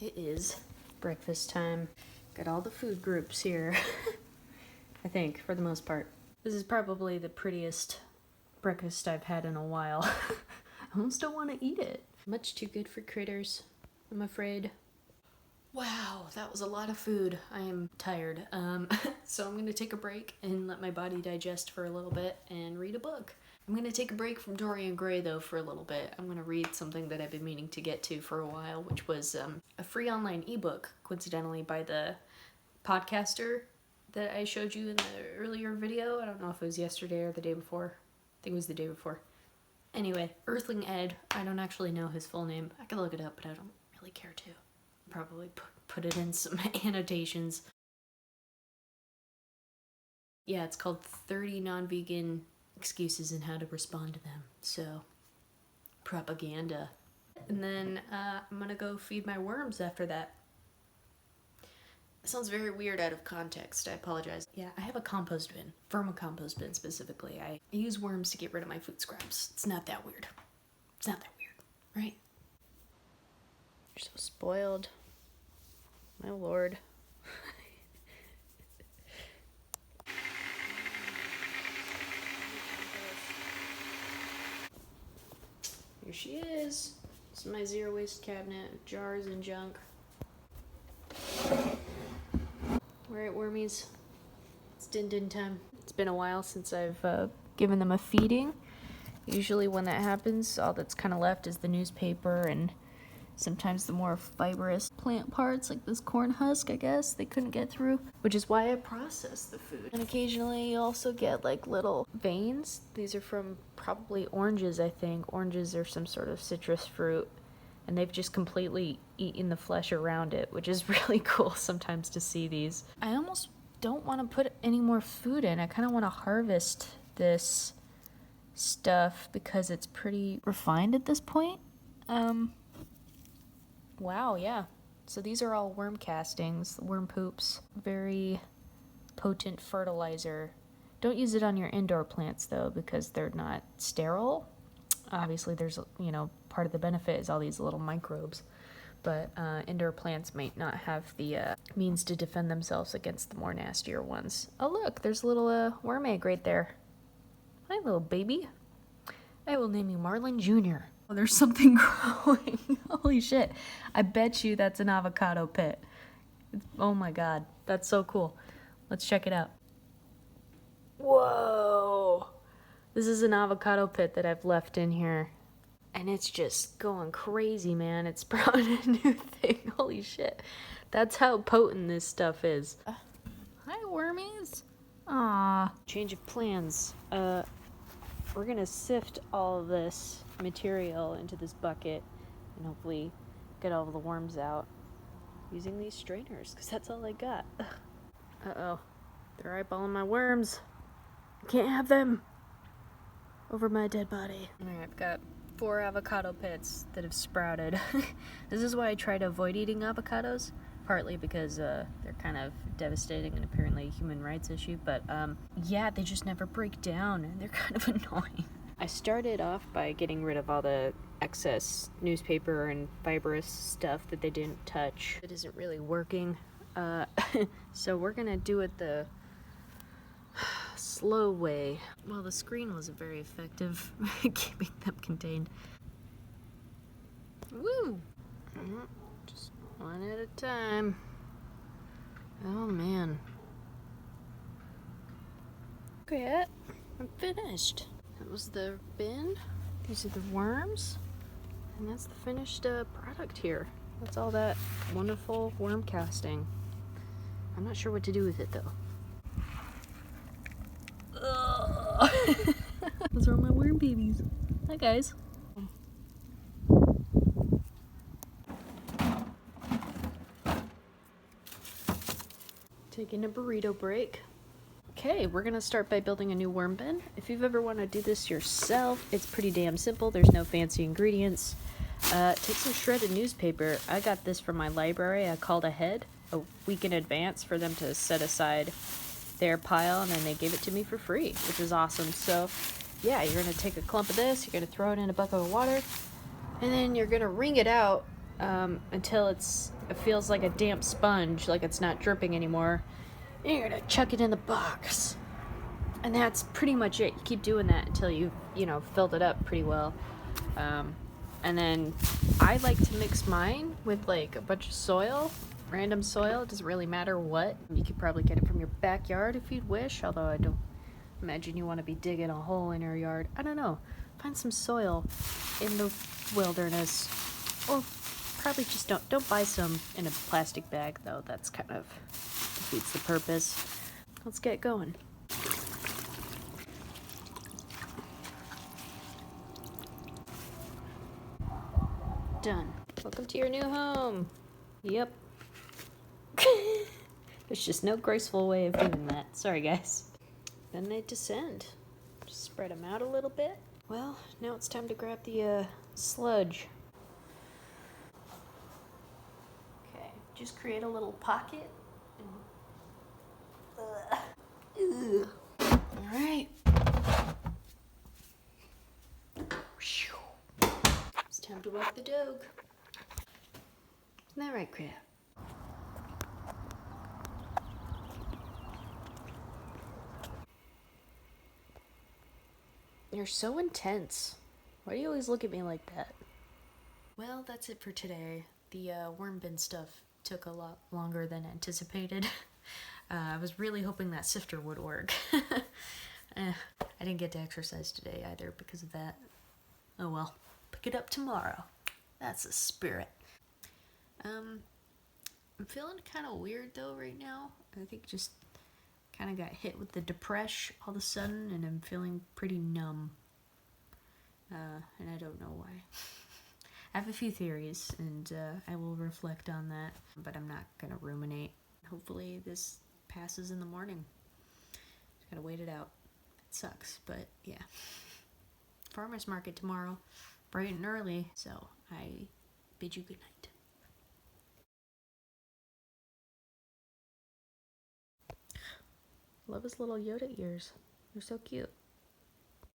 It is breakfast time. Got all the food groups here. I think, for the most part. This is probably the prettiest breakfast I've had in a while. I almost don't want to eat it. Much too good for critters, I'm afraid. Wow, that was a lot of food. I am tired. So I'm gonna take a break and let my body digest for a little bit and read a book. I'm gonna take a break from Dorian Gray though for a little bit. I'm gonna read something that I've been meaning to get to for a while, which was a free online ebook, coincidentally, by the podcaster that I showed you in the earlier video. I don't know if it was yesterday or the day before. I think it was the day before. Anyway, Earthling Ed. I don't actually know his full name. I can look it up, but I don't really care to. Probably put it in some annotations. Yeah, it's called 30 Non-Vegan Excuses and How to Respond to Them. So, propaganda. And then I'm gonna go feed my worms after that. It sounds very weird out of context. I apologize. Yeah, I have a compost bin. Vermicompost bin specifically. I use worms to get rid of my food scraps. It's not that weird. It's not that weird, right? You're so spoiled. My lord. Here she is. This is my zero waste cabinet, jars and junk. Alright, wormies. It's din time. It's been a while since I've given them a feeding. Usually when that happens, all that's kind of left is the newspaper and sometimes the more fibrous plant parts, like this corn husk, I guess, they couldn't get through, which is why I process the food. And occasionally you also get like little veins. These are from probably oranges, I think. Oranges are some sort of citrus fruit, and they've just completely eaten the flesh around it, which is really cool sometimes to see these. I almost don't want to put any more food in. I kind of want to harvest this stuff because it's pretty refined at this point. Wow, yeah. So these are all worm castings, worm poops. Very potent fertilizer. Don't use it on your indoor plants though, because they're not sterile. Obviously there's, part of the benefit is all these little microbes, but indoor plants might not have the means to defend themselves against the more nastier ones. Oh look, there's a little worm egg right there. Hi little baby. I will name you Marlin Jr. Oh, there's something growing. Holy shit. I bet you that's an avocado pit. Oh my god. That's so cool. Let's check it out. Whoa. This is an avocado pit that I've left in here. And it's just going crazy, man. It's sprouting a new thing. Holy shit. That's how potent this stuff is. Hi, wormies. Aw. Change of plans. We're gonna sift all of this material into this bucket and hopefully get all of the worms out using these strainers, because that's all I got. Uh-oh. They're eyeballing my worms. I can't have them over my dead body. Alright, I've got 4 avocado pits that have sprouted. This is why I try to avoid eating avocados, partly because they're kind of devastating and apparently a human rights issue, but yeah, they just never break down and they're kind of annoying. I started off by getting rid of all the excess newspaper and fibrous stuff that they didn't touch. It isn't really working, so we're gonna do it the slow way. Well, the screen wasn't very effective keeping them contained. Woo! Just one at a time. Oh man. Okay, I'm finished. That was the bin. These are the worms. And that's the finished product here. That's all that wonderful worm casting. I'm not sure what to do with it though. Those are all my worm babies. Hi guys. Taking a burrito break. Okay, we're gonna start by building a new worm bin. If you've ever want to do this yourself, it's pretty damn simple. There's no fancy ingredients. Take some shredded newspaper. I got this from my library. I called ahead a week in advance for them to set aside their pile, and then they gave it to me for free, which is awesome. So yeah, you're gonna take a clump of this, you're gonna throw it in a bucket of water, and then you're gonna wring it out until it feels like a damp sponge, like it's not dripping anymore. And you're gonna chuck it in the box. And that's pretty much it. You keep doing that until you've, filled it up pretty well. And then I like to mix mine with like a bunch of soil, random soil. It doesn't really matter what. You could probably get it from your backyard if you'd wish, although I don't imagine you want to be digging a hole in your yard. I don't know. Find some soil in the wilderness. Or probably just don't buy some in a plastic bag, though. That's kind of defeats the purpose. Let's get going. Done. Welcome to your new home. Yep. There's just no graceful way of doing that. Sorry, guys. Then they descend. Just spread them out a little bit. Well, now it's time to grab the sludge. Okay, just create a little pocket. All right. It's time to walk the dog. Isn't that right, Crab? You're so intense. Why do you always look at me like that? Well, that's it for today. The worm bin stuff took a lot longer than anticipated. I was really hoping that sifter would work. I didn't get to exercise today either because of that. Oh well, pick it up tomorrow. That's the spirit. I'm feeling kind of weird though right now. I think just kind of got hit with the depression all of a sudden, and I'm feeling pretty numb. And I don't know why. I have a few theories, and I will reflect on that, but I'm not gonna ruminate. Hopefully this passes in the morning. Just gotta wait it out. It sucks, but yeah. Farmer's market tomorrow, bright and early, so I bid you good night. Love his little Yoda ears. They're so cute.